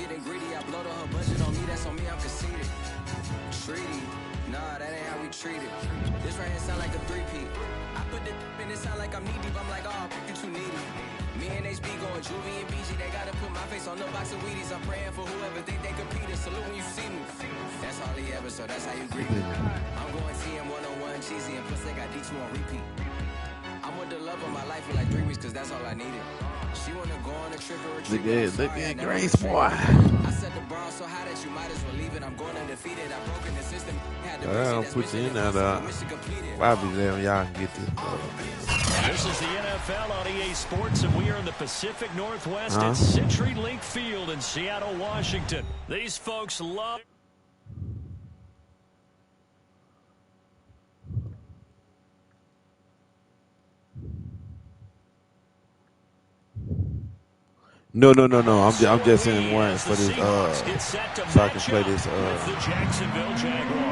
getting greedy. I blow her budget on me, that's on me, I'm conceited. Treaty, nah, that ain't how we treat it. This right here sound like a three-peat. I put the in it sound like I'm knee deep. I'm like, oh, you too needy. Me and HB going Juvie and BG. They gotta put my face on no box of Wheaties. I'm praying for whoever think they compete. Salute when you see me. That's all he ever, so that's how you greet me. I'm going TM 101 cheesy and plus they got D2 on repeat. I'm with the love of my life for like 3 weeks cause that's all I needed. She wanna go on a trip or a trip. Look at Grace, boy. I said the bar so high that you might as well leave it. I'm going undefeated. I broke in the system. I'll put you in that Bobby there. Y'all can get this. This is the NFL on EA Sports, and we are in the Pacific Northwest at CenturyLink Field in Seattle, Washington. These folks love. No. I'm just in one for this. So I can play this.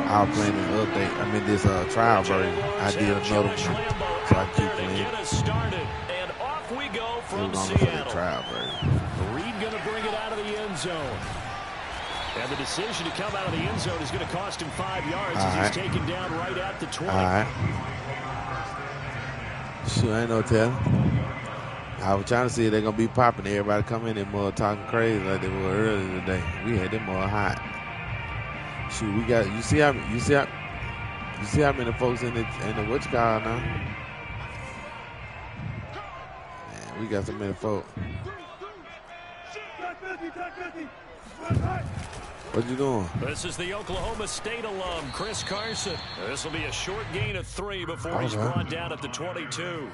I'll play this update. I mean this trial version. I did another one, so I keep playing. And off we go from Seattle. Trial version. Reed going to bring it out of the end zone. And the decision to come out of the end zone is going to cost him 5 yards as he's taken down right at the 20. All right. Sure, ain't no telling. I was trying to see if they're going to be popping. Everybody come in and more talking crazy like they were earlier today. We had them more hot. Shoot, we got, you see how many folks in the what you call now? Man, we got so many folks. What you doing? This is the Oklahoma State alum, Chris Carson. This will be a short gain of 3 before he's brought down at the 22.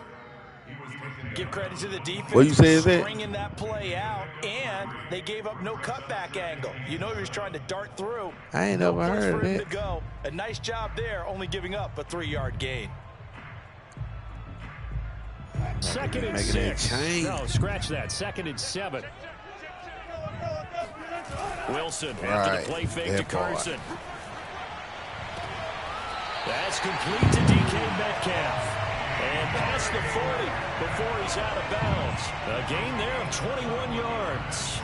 Give credit to the defense what you say is for stringing that play out, and they gave up no cutback angle. You know he was trying to dart through. I ain't never heard of it. To go. A nice job there, only giving up a 3-yard gain. Second and 6. No, scratch that. 2nd and 7. Wilson after the play fake to Carson. That's complete to DK Metcalf. And past the 40 before he's out of bounds. A gain there of 21 yards.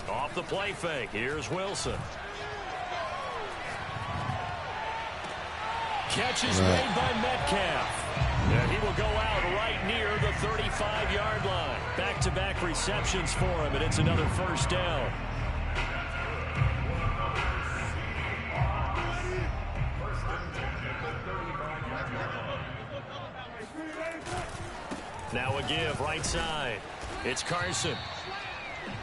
Off the play fake, here's Wilson. Catch is made by Metcalf. And he will go out right near the 35-yard line. Back-to-back receptions for him, and it's another first down. Now a give, right side. It's Carson.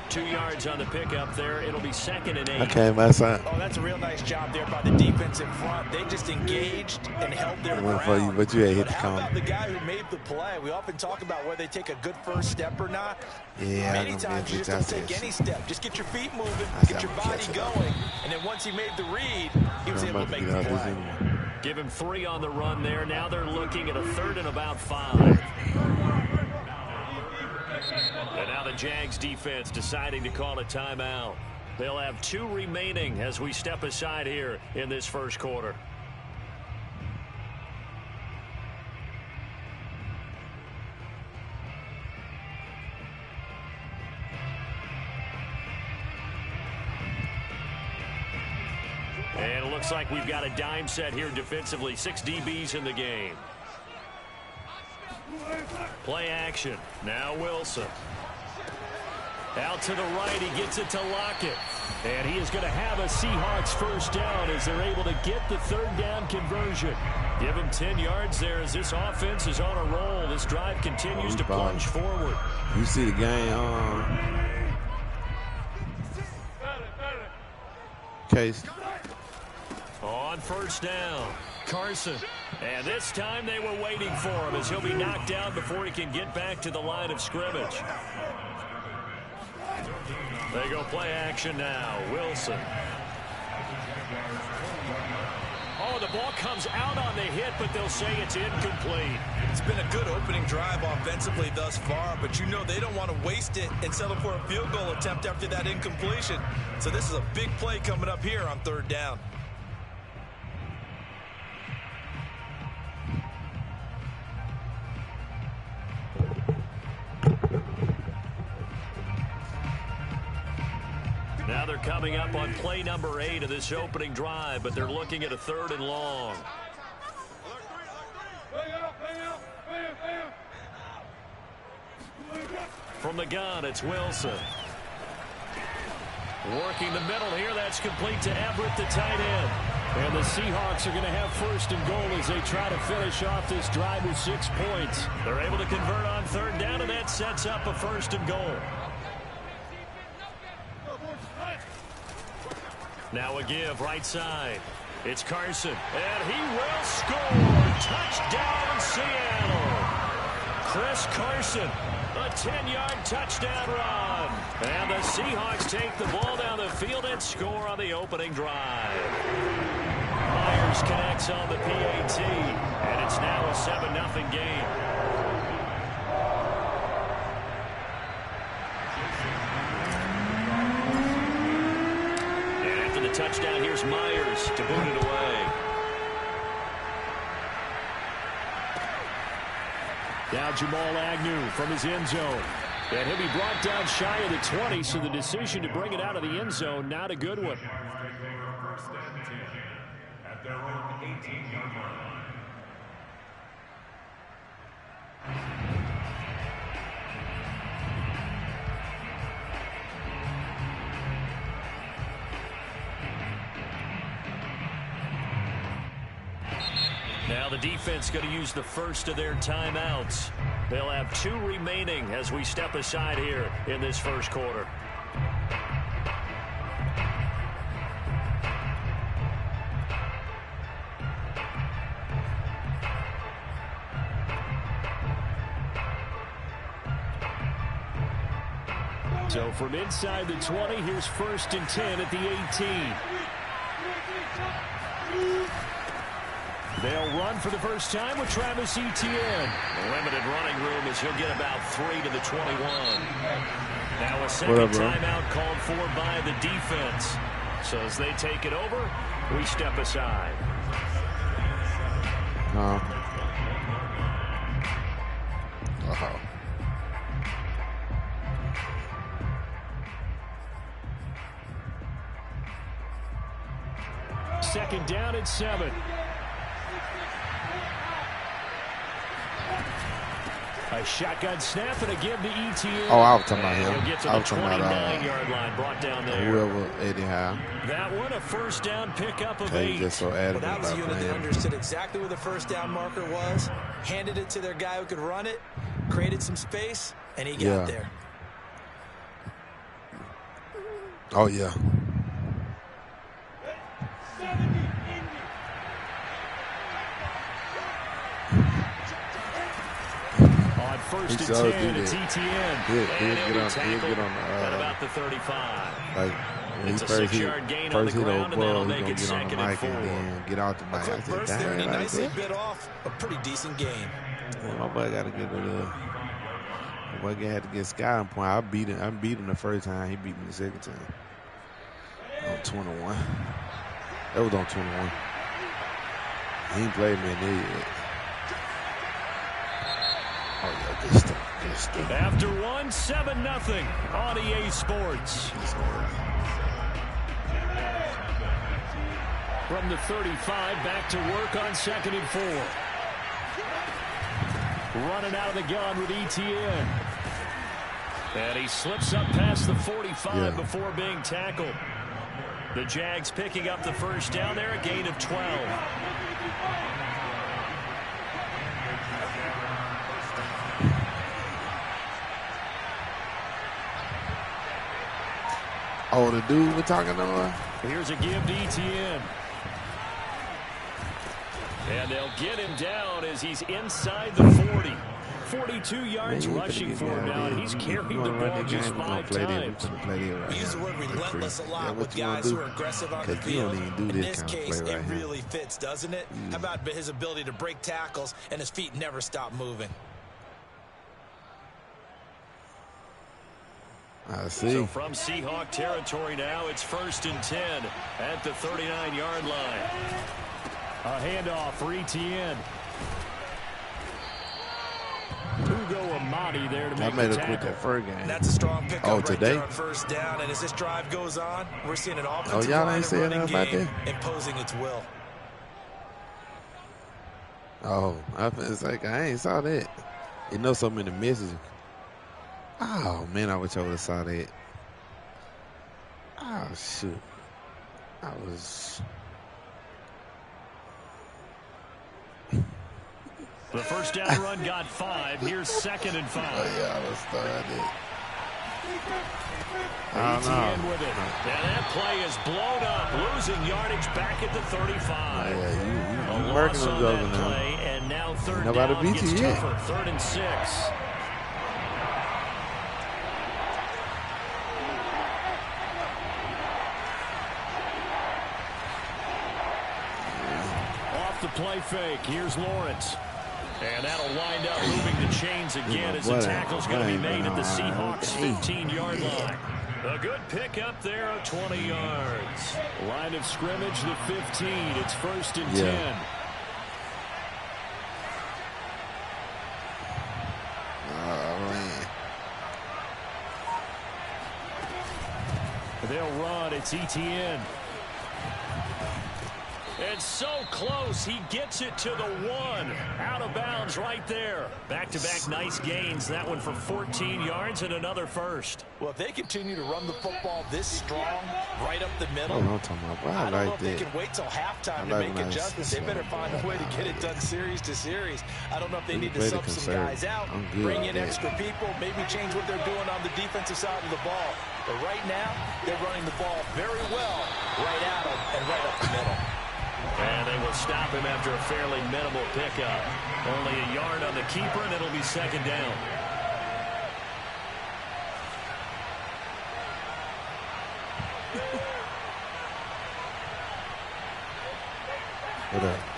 2 yards on the pickup there. It'll be 2nd and 8. Okay, my son. Oh, that's a real nice job there by the defense in front. They just engaged and held their ground. For you, but you ain't hit the how corner. about the guy who made the play? We often talk about whether they take a good first step or not. Yeah, many times you just don't take any step. Just get your feet moving, get your body going, and then once he made the read, he was able to make the play. Give him 3 on the run there. Now they're looking at a 3rd and about 5. And now the Jags defense deciding to call a timeout. They'll have 2 remaining as we step aside here in this first quarter. And it looks like we've got a dime set here defensively. 6 DBs in the game. Play action. Now Wilson. Out to the right. He gets it to Lockett. And he is going to have a Seahawks first down as they're able to get the 3rd down conversion. Give him 10 yards there as this offense is on a roll. This drive continues to plunge forward. You see the game Case. On first down, Carson. And this time they were waiting for him as he'll be knocked down before he can get back to the line of scrimmage. They go play action now. Wilson. Oh, the ball comes out on the hit, but they'll say it's incomplete. It's been a good opening drive offensively thus far, but you know they don't want to waste it and settle for a field goal attempt after that incompletion. So this is a big play coming up here on 3rd down. coming up on play number 8 of this opening drive, but they're looking at a 3rd and long. From the gun, it's Wilson. Working the middle here. That's complete to Everett, the tight end. And the Seahawks are going to have 1st and goal as they try to finish off this drive with 6 points. They're able to convert on 3rd down, and that sets up a 1st and goal. Now a give right side. It's Carson, and he will score. Touchdown, Seattle. Chris Carson, a 10-yard touchdown run. And the Seahawks take the ball down the field and score on the opening drive. Myers connects on the PAT, and it's now a 7-0 game. And after the touchdown, here's Myers to boot it away. Now Jamal Agnew from his end zone. And he'll be brought down shy of the 20, so the decision to bring it out of the end zone, not a good one. At their own 18-yard line. Now the defense going to use the first of their timeouts. They'll have 2 remaining as we step aside here in this first quarter. So from inside the 20, here's 1st and 10 at the 18. They'll run for the first time with Travis Etienne. Limited running room as he'll get about 3 to the 21. Now a second timeout called for by the defense. So as they take it over, we step aside. Second down at 7. A shotgun snap and a give to Etienne. Oh, I was talking about him. He'll get to the 29-yard line, brought down there. Whoever, anyhow. That one, a first down pickup of 8. Just so adamant that was a unit that playing. understood exactly where the first down marker was, handed it to their guy who could run it, created some space, and he got there. Oh, yeah. First and 10, it's Etienne. He'll get on at about the 35. Like, when it's he a first 6-yard gain hit on the ground, and that'll he's make going it to get on the 2nd and mic 4. and then get out the mic. I said, Burst there, and he dang, nicely bit off a pretty decent game. Well, my boy got to get my boy had to get Scott on point. I beat him the first time. He beat me the second time. On 21. That was on 21. He ain't played me in there yet. Oh, yeah, good stuff. After 1, 7-0 on EA Sports. From the 35, back to work on 2nd and 4. Running out of the gun with Etienne. And he slips up past the 45 before being tackled. The Jags picking up the first down there, a gain of 12. Oh, the dude we're talking about? Here's a give to Etienne. And they'll get him down as he's inside the 40. 42 yards rushing for him now, and he's carried the ball just 5 times. We use the word relentless a lot with guys who are aggressive on the field. In this case, it really fits, doesn't it? How about his ability to break tackles and his feet never stop moving? I see. So from Seahawk territory now, it's 1st and 10 at the 39-yard line. A handoff for Etienne. Who Amati there to make I made the her quit tackle. that first game. That's a strong pickup today? there on first down. And as this drive goes on, we're seeing an offensive y'all line ain't and saying running nothing about game that? imposing its will. Oh, it's like I ain't saw that. You know, so many messages. Oh man, I wish I would have saw that. Oh shoot, I was. The first down run got 5. Here's 2nd and 5. Oh yeah, I was started. ATN with it. And that play is blown up, losing yardage back at the 35. Oh, yeah, you A working loss on on Joker that now. play, and now third Nobody down beat gets you yet. tougher. 3rd and 6. Off the play fake. Here's Lawrence. And that'll wind up moving the chains again as the tackle's going to be made at the Seahawks' 15-yard line. A good pickup there of 20 yards. Line of scrimmage, the 15. It's 1st and 10. Man. They'll run. It's ETN. It's so close. He gets it to the 1. Out of bounds right there. Back-to-back nice gains. That one for 14 yards and another first. Well, if they continue to run the football this strong, right up the middle, Oh, I'm talking about. I don't know like if that. they can wait till halftime to make adjustments. They better find a way to get it done series to series. I don't know if they need to sub some guys out, bring in extra people, maybe change what they're doing on the defensive side of the ball. But right now, they're running the ball very well right at them and right up the middle. And they will stop him after a fairly minimal pickup. Only a yard on the keeper, and it'll be 2nd down.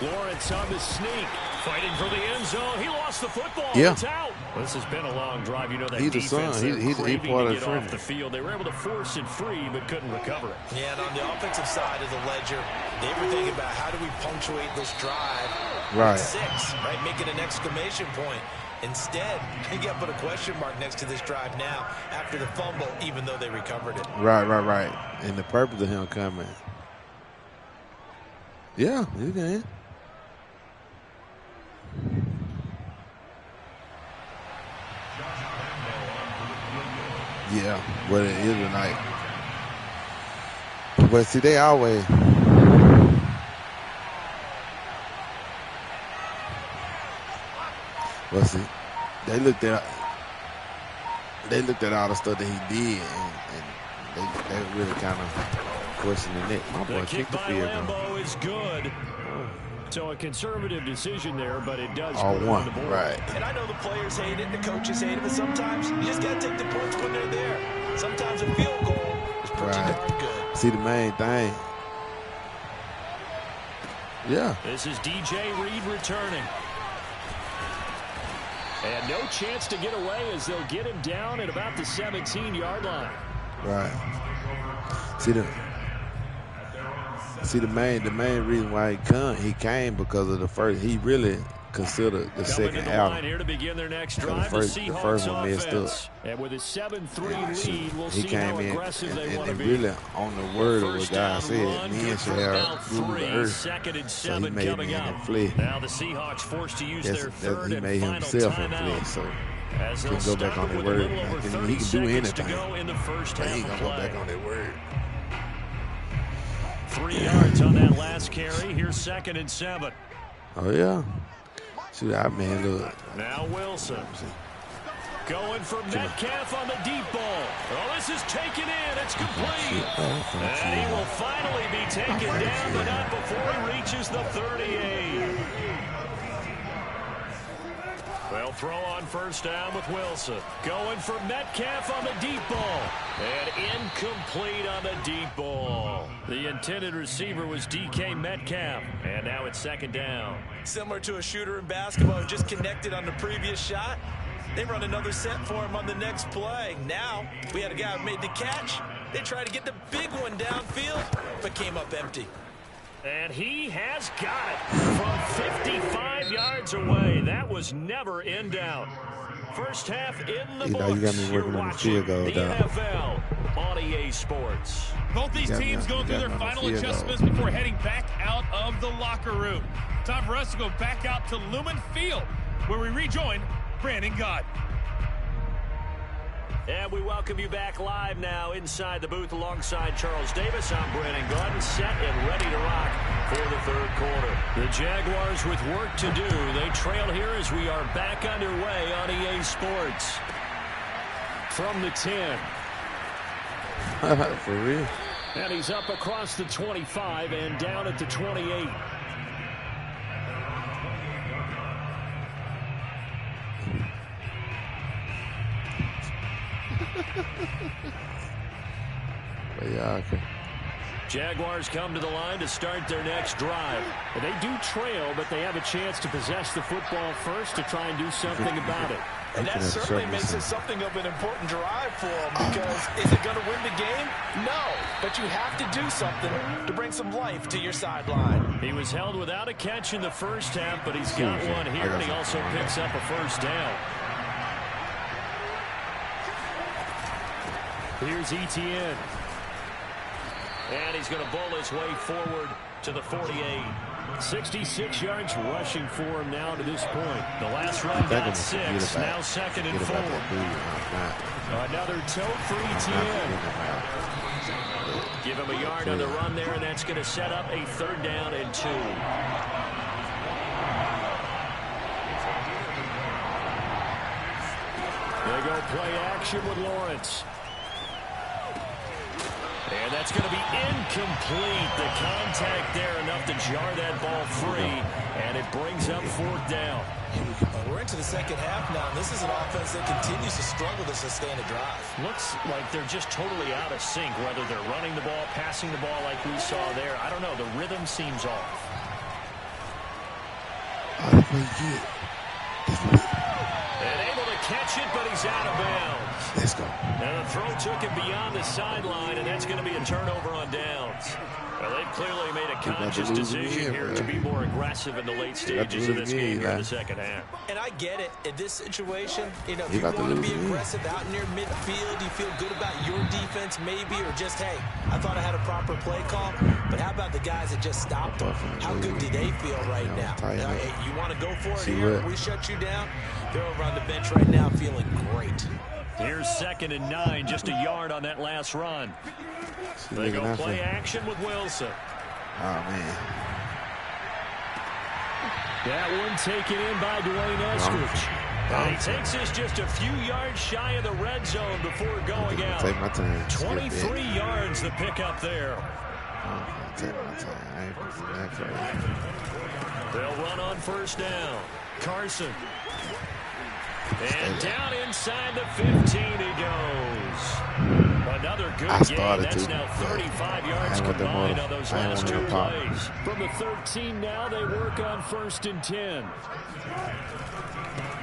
Lawrence on the sneak, fighting for the end zone. He lost the football. Yeah. It's out. Well, this has been a long drive. You know that He's the defense. son. He's craving part to of get the off the field. They were able to force it free, but couldn't recover it. Yeah, and on the offensive side of the ledger, they were thinking about how do we punctuate this drive. Right. 6, right? Make it an exclamation point. Instead, you got to put a question mark next to this drive now after the fumble, even though they recovered it. Right. And the purpose of him coming. Yeah, you can. Yeah, but it is tonight. But see, they always. Well, see, they looked at all the stuff that he did, and they really kind of questioning it. My boy kicked the field goal. Lambeau is good. So a conservative decision there, but it does all put it one, on the board. right? And I know the players hate it, the coaches hate it, but sometimes you just got to take the points when they're there. Sometimes a field goal is pretty darn good. See, the main thing. Yeah. This is DJ Reed returning. And no chance to get away as they'll get him down at about the 17-yard line. Right. See the main reason why he came because of the first. He really considered the second album. Here to begin their next drive, the first one messed up. And with a 7-3 lead, we'll he see came how in aggressive they want to and be. really on the word of what God said, men should have ruled the earth. 2nd and So he 7 made coming men up. flee. Now the Seahawks forced to use their third He and made final himself a timeout. flee, so As he they'll can go back stop on it the with a word. little over He 30 can do seconds anything. to go in the first But he half ain't of gonna go play. back on that word. 3 yards on that last carry. Here's 2nd and 7. Oh yeah. See that man, look. Now Wilson. Going for Metcalf on the deep ball. Oh, this is taken in. It's complete. And he will finally be taken down, but not before he reaches the 38. They'll throw on first down with Wilson. Going for Metcalf on the deep ball. And incomplete on the deep ball. The intended receiver was DK Metcalf. And now it's 2nd down. Similar to a shooter in basketball who just connected on the previous shot. They run another set for him on the next play. Now, we had a guy who made the catch. They tried to get the big one downfield, but came up empty. And he has got it from 55 5 yards away. That was never in doubt. First half in the books. You got me working on the field goal, the NFL on EA Sports. Both these teams going through their final adjustments before heading back out of the locker room. Time for us to go back out to Lumen Field, where we rejoin Brandon Gott. And we welcome you back live now inside the booth alongside Charles Davis. I'm Brandon Gott, set and ready to rock for the third quarter. The Jaguars with work to do. They trail here as we are back underway on EA Sports. From the 10. For real? And he's up across the 25 and down at the 28. Yeah, okay. Jaguars come to the line to start their next drive. They do trail, but they have a chance to possess the football first to try and do something about it. And that certainly makes it something of an important drive for them, because is it going to win the game? No, but you have to do something to bring some life to your sideline. He was held without a catch in the first half, but he's got one here, and he also picks up a first down. Here's Etienne. And he's going to bull his way forward to the 48. 66 yards rushing for him now to this point. The last run got 6, now 2nd and 4. Another tote for Etienne. Give him a yard on the run there, and that's going to set up a 3rd down and 2. They go play action with Lawrence. And that's going to be incomplete. The contact there enough to jar that ball free, and it brings up 4th down. We're into the second half now, and this is an offense that continues to struggle to sustain a drive. Looks like they're just totally out of sync, whether they're running the ball, passing the ball like we saw there. I don't know. The rhythm seems off. And able to catch it, but he's out of bounds. Let's go. And the throw took him beyond the sideline, and that's going to be a turnover on downs. Well, they've clearly made a conscious decision here to be more aggressive in the late stages of this game here in the second half. And I get it. In this situation, you know, if you want to be aggressive out near midfield, you feel good about your defense maybe, or just, hey, I thought I had a proper play call. But how about the guys that just stopped them? How good do they feel right now? Hey, you want to go for it here? We shut you down. They're over on the bench right now feeling great. Here's 2nd and 9, just a yard on that last run. They go play action with Wilson. Oh, man. That one taken in by Dwayne Eskridge. And he takes us just a few yards shy of the red zone before going out. Take my time. 23 yards the pickup there. Take my time. They'll run on 1st down. Carson. And down inside the 15 he goes. Another good game. That's now 35 yards combined on those last 2 plays. From the 13 now, they work on 1st and 10.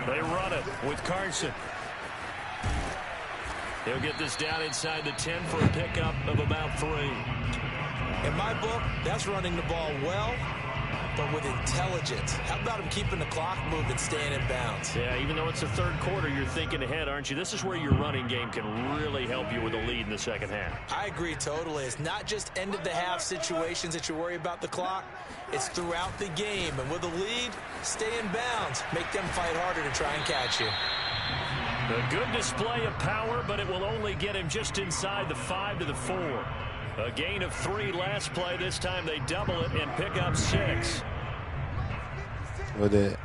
They run it with Carson. He'll get this down inside the 10 for a pickup of about 3. In my book, that's running the ball well, but with intelligence. How about him keeping the clock moving, staying in bounds? Yeah, even though it's the 3rd quarter, you're thinking ahead, aren't you? This is where your running game can really help you with a lead in the second half. I agree totally. It's not just end-of-the-half situations that you worry about the clock. It's throughout the game. And with a lead, stay in bounds. Make them fight harder to try and catch you. A good display of power, but it will only get him just inside the 5 to the 4. A gain of 3 last play. This time they double it and pick up 6. What that?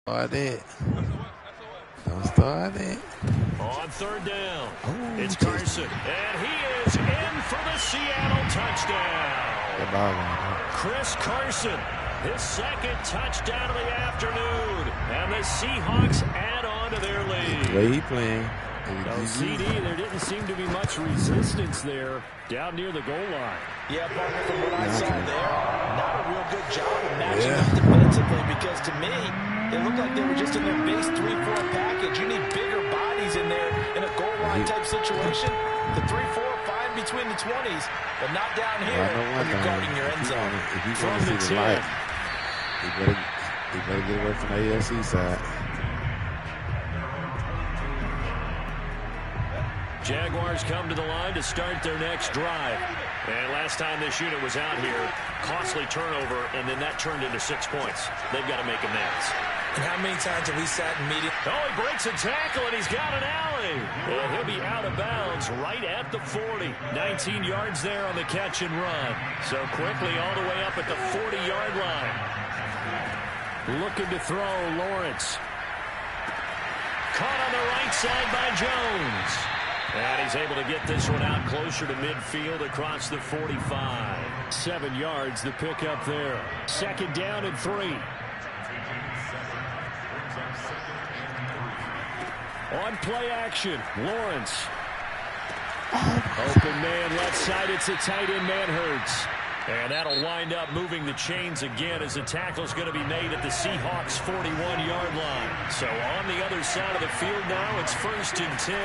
Start it. Don't start it. On 3rd down, it's Carson. And he is in for the Seattle touchdown. Chris Carson, his 2nd touchdown of the afternoon. And the Seahawks add on to their lead. The way he playing. CD, there didn't seem to be much resistance there down near the goal line. Yeah, partner, from what I saw there, not a real good job of matching up defensively, because to me, it looked like they were just in their base 3-4 package. You need bigger bodies in there in a goal line type situation. The 3-4 fine between the 20s, but not down here when you're guarding your end zone. If you want to see the light, he better get away from the AFC side. Jaguars come to the line to start their next drive. And last time this unit was out here, costly turnover, and then that turned into 6 points. They've got to make amends. And how many times have we sat in meetings? Oh, he breaks a tackle, and he's got an alley. And he'll be out of bounds right at the 40. 19 yards there on the catch and run. So quickly all the way up at the 40-yard line. Looking to throw, Lawrence. Caught on the right side by Jones. And he's able to get this one out closer to midfield across the 45. 7 yards, the pickup there. 2nd down and 3. On play action, Lawrence. Open man left side, it's a tight end, Manhertz. And that'll wind up moving the chains again as the tackle's going to be made at the Seahawks' 41-yard line. So on the other side of the field now, it's 1st and 10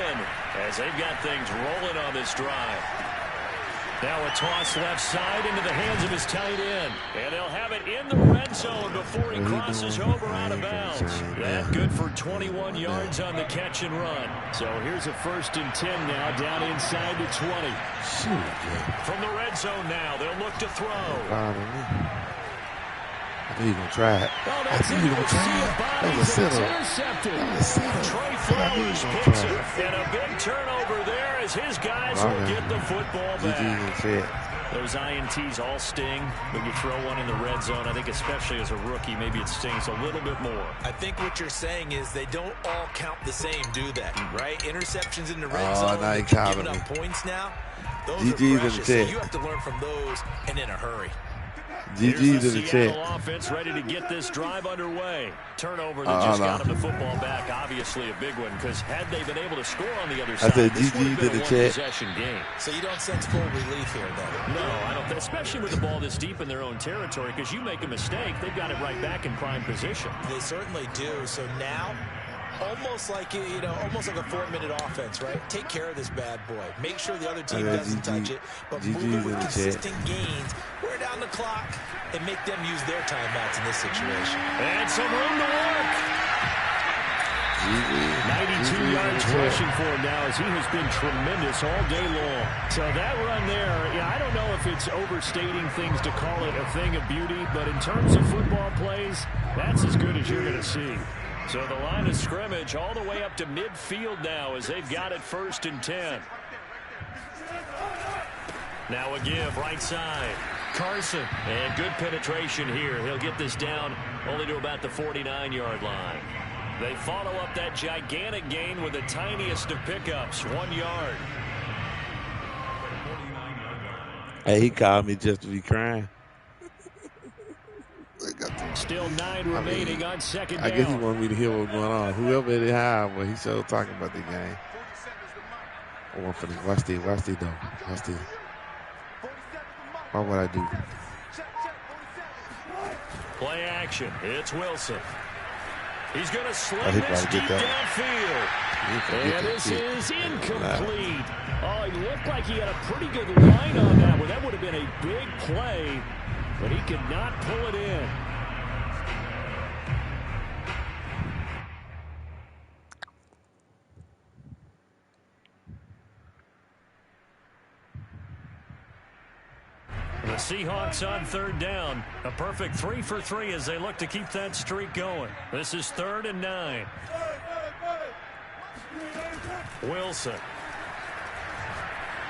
as they've got things rolling on this drive. Now a toss left side into the hands of his tight end. And they'll have it in the red zone before he crosses over out of bounds. That good for 21 yards on the catch and run. So here's a 1st and 10 now down inside the 20. From the red zone now, they'll look to throw. I think he's going to try it. Oh, that's it. We'll see a body that's intercepted. Trey Flowers picks it. And a big turnover there as his guys will get the football back. Those INTs all sting when you throw one in the red zone. I think especially as a rookie, maybe it stings a little bit more. I think what you're saying is they don't all count the same, do they? Right? Interceptions in the red zone. They're giving up points now. Those are precious. So you have to learn from those and in a hurry. GG's in the Seattle offense ready to get this drive underway. Turnover that just got him the football back. Obviously a big one because had they been able to score on the other side, this would have been a one-possession game. So you don't sense full relief here, though? No, I don't. Especially with the ball this deep in their own territory because you make a mistake, they've got it right back in prime position. They certainly do. So now, almost like almost like a 4-minute offense, right? Take care of this bad boy. Make sure the other team doesn't touch it, but move it with consistent gains. Wear down the clock and make them use their timeouts in this situation. And some room to work. 92 yards rushing for him now as he has been tremendous all day long. So that run there, I don't know if it's overstating things to call it a thing of beauty, but in terms of football plays, that's as good as you're going to see. So the line of scrimmage all the way up to midfield now as they've got it 1st and 10. Now a give right side. Carson. And good penetration here. He'll get this down only to about the 49-yard line. They follow up that gigantic gain with the tiniest of pickups, 1 yard. Hey, he called me just to be crying. Still 9 remaining on 2nd down. I guess he wanted me to hear what's going on. Whoever it is, but he started talking about the game. I want for this. Watch this though. Watch this. What would I do? Play action. It's Wilson. He's going to sling this deep downfield. And this is incomplete. Oh, he looked like he had a pretty good line on that one. That would have been a big play, but he could not pull it in. The Seahawks on 3rd down. A perfect 3 for 3 as they look to keep that streak going. This is 3rd and 9. Wilson.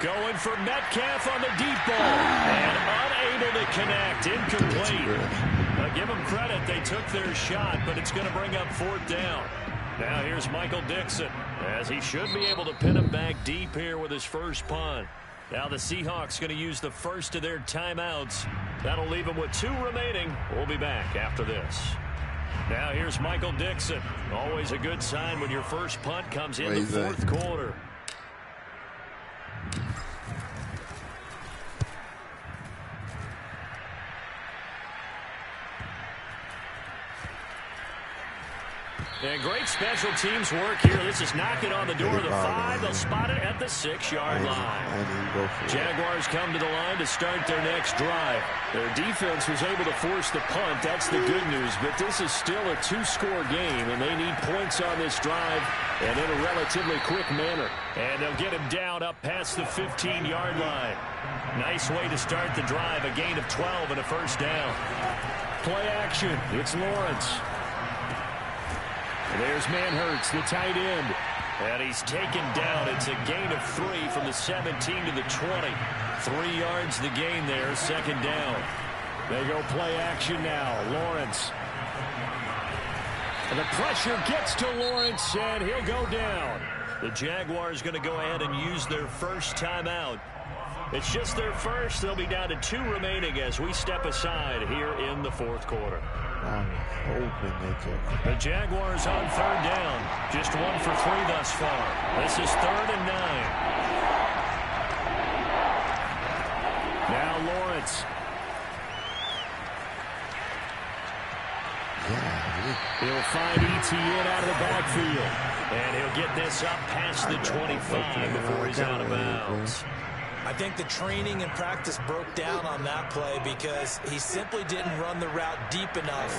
Going for Metcalf on the deep ball. And unable to connect. Incomplete. Now give them credit. They took their shot, but it's going to bring up 4th down. Now here's Michael Dixon as he should be able to pin him back deep here with his first punt. Now the Seahawks going to use the first of their timeouts. That'll leave them with 2 remaining. We'll be back after this. Now here's Michael Dixon. Always a good sign when your first punt comes in the 4th quarter. And great special teams work here. This is knocking on the door of the 5. They'll spot it at the 6-yard line. Jaguars come to the line to start their next drive. Their defense was able to force the punt. That's the good news. But this is still a 2-score game, and they need points on this drive and in a relatively quick manner. And they'll get him down up past the 15-yard line. Nice way to start the drive. A gain of 12 and a first down. Play action. It's Lawrence. There's Manhertz, the tight end. And he's taken down. It's a gain of 3 from the 17 to the 20. 3 yards the gain there, second down. They go play action now. Lawrence. And the pressure gets to Lawrence, and he'll go down. The Jaguars going to go ahead and use their first timeout. It's just their first. They'll be down to 2 remaining as we step aside here in the fourth quarter. The Jaguars on third down. Just 1 for 3 thus far. This is 3rd and 9. Now Lawrence. He'll find ETN out of the backfield. And he'll get this up past the 25 before he's out of bounds. I think the training and practice broke down on that play because he simply didn't run the route deep enough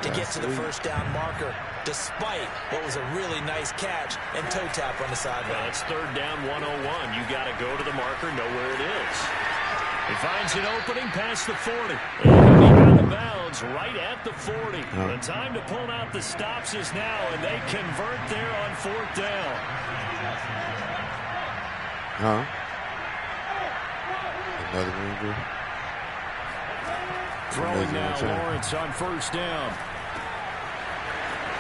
to get to the first down marker, despite what was a really nice catch and toe tap on the sideline. Well, it's 3rd down 101. You got to go to the marker, know where it is. He finds an opening past the 40. And he'll be out of bounds right at the 40. The time to pull out the stops is now, and they convert there on 4th down. Another injury. Throwing now, Lawrence on 1st down.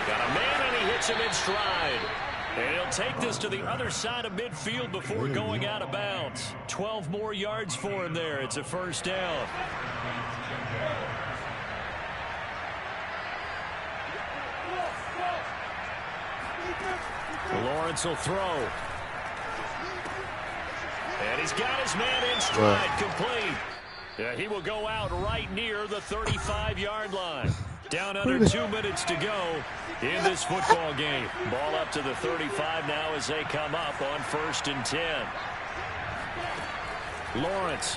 Got a man, and he hits him in stride. And he'll take this to the other side of midfield before going out of bounds. 12 more yards for him there. It's a 1st down. Lawrence will throw. And he's got his man in stride, complete. He will go out right near the 35-yard line. Down under 2 minutes to go in this football game. Ball up to the 35 now as they come up on 1st and 10. Lawrence.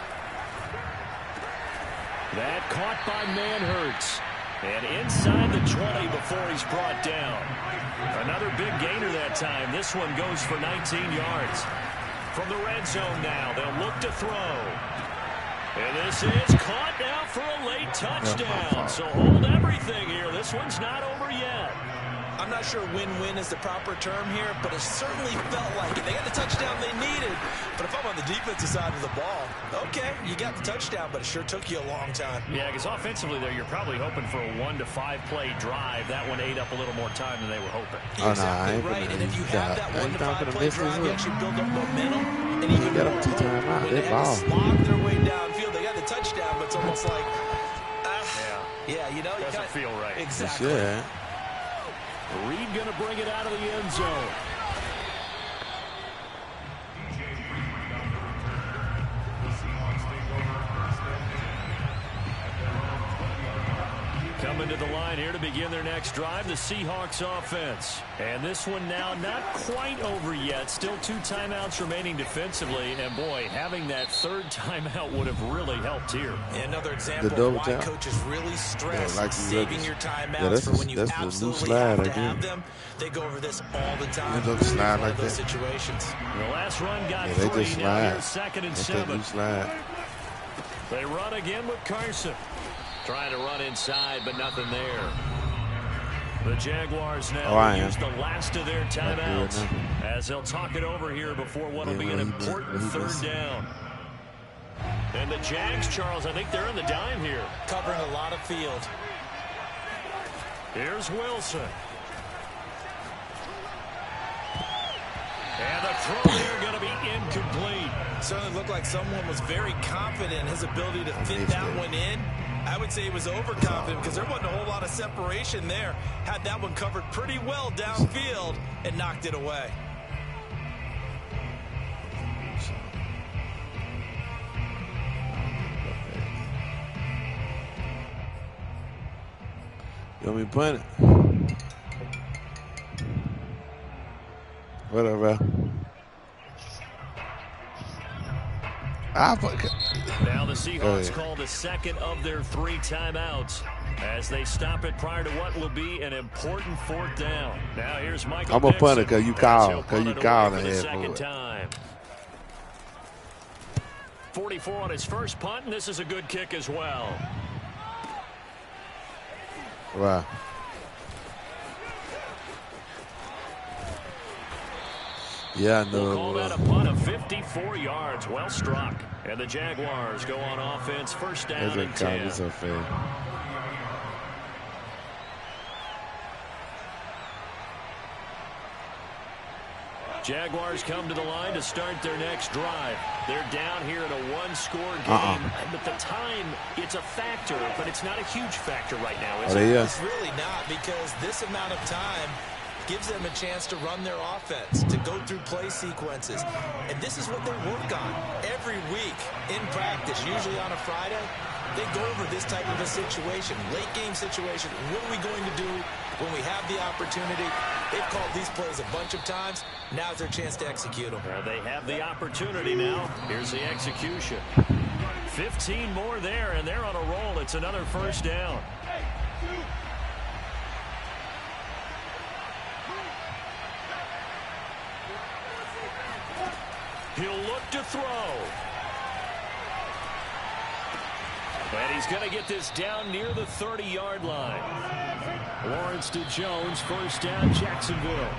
That caught by Manhertz. And inside the 20 before he's brought down. Another big gainer that time. This one goes for 19 yards. From the red zone now, they'll look to throw. And this is caught now for a late touchdown. So hold everything here. This one's not over yet. I'm not sure win-win is the proper term here, but it certainly felt like it. They got the touchdown they needed. But if I'm on the defensive side of the ball, okay, you got the touchdown, but it sure took you a long time. Yeah, because offensively there, you're probably hoping for a 1 to 5 play drive. That one ate up a little more time than they were hoping. Exactly right. And if you have that 1 to 5 play drive, you actually build up momentum. And even more, when they had to slog their way downfield, they got the touchdown, but it's almost like, yeah, you know, doesn't feel right. Exactly. Yeah. Reed going to bring it out of the end zone. Coming to the line here to begin their next drive, the Seahawks offense. And this one now not quite over yet. Still 2 timeouts remaining defensively. And, boy, having that 3rd timeout would have really helped here. Another example of why coaches really stress saving your timeouts for when you absolutely have to have them. They go over this all the time. They just slide like that. Situations. The last run got 3. They just slide. Now here's 2nd and 7. They run again with Carson. Trying to run inside, but nothing there. The Jaguars now use the last of their timeouts as they'll talk it over here before what will be an important 3rd down. And the Jags, Charles, I think they're in the dime here. Covering a lot of field. Here's Wilson. And the throw there going to be incomplete. Certainly looked like someone was very confident in his ability to fit that one in. I would say he was overconfident because there wasn't a whole lot of separation there. Had that one covered pretty well downfield and knocked it away. You want me to punt it? Whatever. Now the Seahawks call the second of their 3 timeouts as they stop it prior to what will be an important 4th down. Now here's Michael. I'm a punter because you call. For the second it. time. 44 on his first punt, and this is a good kick as well. Wow. Yeah, I know. We'll call that a punt of 54 yards. Well struck. And the Jaguars go on offense. First down and 10. That's unfair. Jaguars come to the line to start their next drive. They're down here in a 1-score game. But the time, it's a factor, but it's not a huge factor right now, is it? It's really not, because this amount of time gives them a chance to run their offense, to go through play sequences. And this is what they work on every week in practice, usually on a Friday. They go over this type of a situation, late game situation. What are we going to do when we have the opportunity? They've called these plays a bunch of times. Now's their chance to execute them. They have the opportunity now. Here's the execution. 15 more there, and they're on a roll. It's another first down. He'll look to throw. And he's going to get this down near the 30-yard line. Lawrence to Jones, first down, Jacksonville.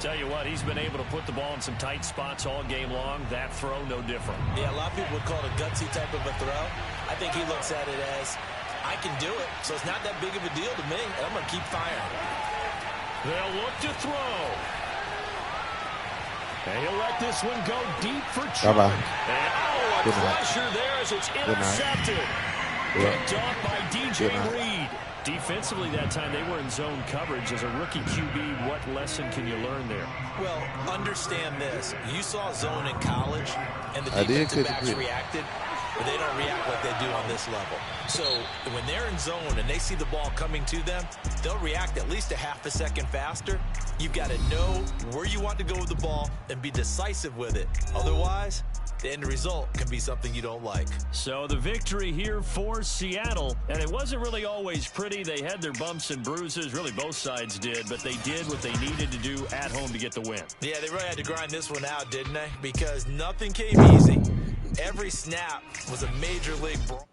Tell you what, he's been able to put the ball in some tight spots all game long. That throw, no different. Yeah, a lot of people would call it a gutsy type of a throw. I think he looks at it as, I can do it, so it's not that big of a deal to me, and I'm going to keep firing. They'll look to throw. And he'll let this one go deep for Chubb. And a crusher there as it's intercepted. Picked off by DJ Reed. Defensively that time, they were in zone coverage. As a rookie QB, what lesson can you learn there? Well, understand this. You saw zone in college, and the defensive backs reacted, but they don't react like they do on this level. So when they're in zone and they see the ball coming to them, they'll react at least a half a second faster. You've got to know where you want to go with the ball and be decisive with it. Otherwise, the end result can be something you don't like. So the victory here for Seattle, and it wasn't really always pretty. They had their bumps and bruises, really both sides did, but they did what they needed to do at home to get the win. Yeah, they really had to grind this one out, didn't they? Because nothing came easy. Every snap was a major league brawl.